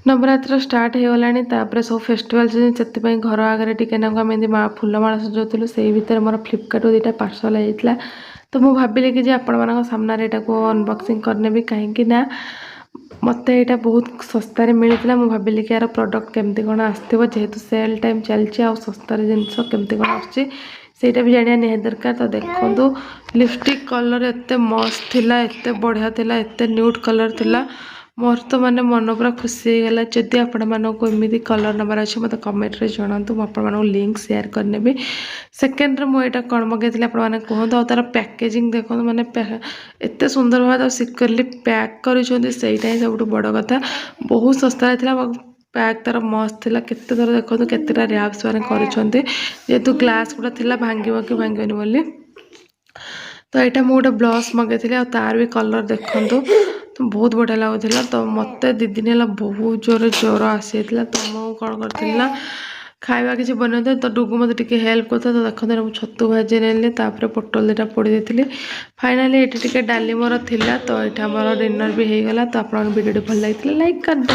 Navratra start हो गलानी तापर सब फेस्टिवल से घर आगे टिके आम फुलमाला सजाऊलु से भितर मोर फ्लिपकार्ट दुईटा पार्सल होता तो मुझे भाविली कि आपण सामने यहाँ अनबॉक्सिंग करने भी कहीं मत यहाँ बहुत सस्तार मिलता मुझे भाविली कि यार प्रोडक्ट केमती कौन आसो जेहेतु सेल टाइम चलती आ सस्तार जिनस केमती कौन आसटा भी जाना निहाती दरकार। तो देखो लिपस्टिक कलर एत मस्त थिला एत बढ़िया थिला एत न्यूड कलर थिला मोर तो माने मन पूरा खुशी गला। जदि आपण मानक एमती कलर नबार अच्छे मत कमेंट रे जणातु मुझे लिंक शेयर करनेबी। सेकेंड मुझे कौन मगेली आपने कहतु तार पैकेजिंग देखो मैंने एत सुंदर भाव सिक्योरली पैक कर सब बड़ कथा बहुत सस्ता था पैक तार मस्त थिला केते थर देखो केतेटा रैप्स मैंने करेतु ग्लास गुड़ा थिला भांगो कि भांगनी बोली। तो यहाँ मुझे गोटे ब्लश मगेली तार भी कलर देखु तो बहुत बढ़िया लगुला। तो मत दी दिन है बहुत जोर ज्वर आसी तो मुझे कौन करी ना खावा किसी बन तो डुगु मत हेल्प करता तो देखते छतु भाजी नेली पोटल दुटा पोड़ी देती फाइनाली ये डाली मोर थिला। तो यहाँ मोर डिनर भी हो गला। तो आप वीडियो भल लगी लाइक कर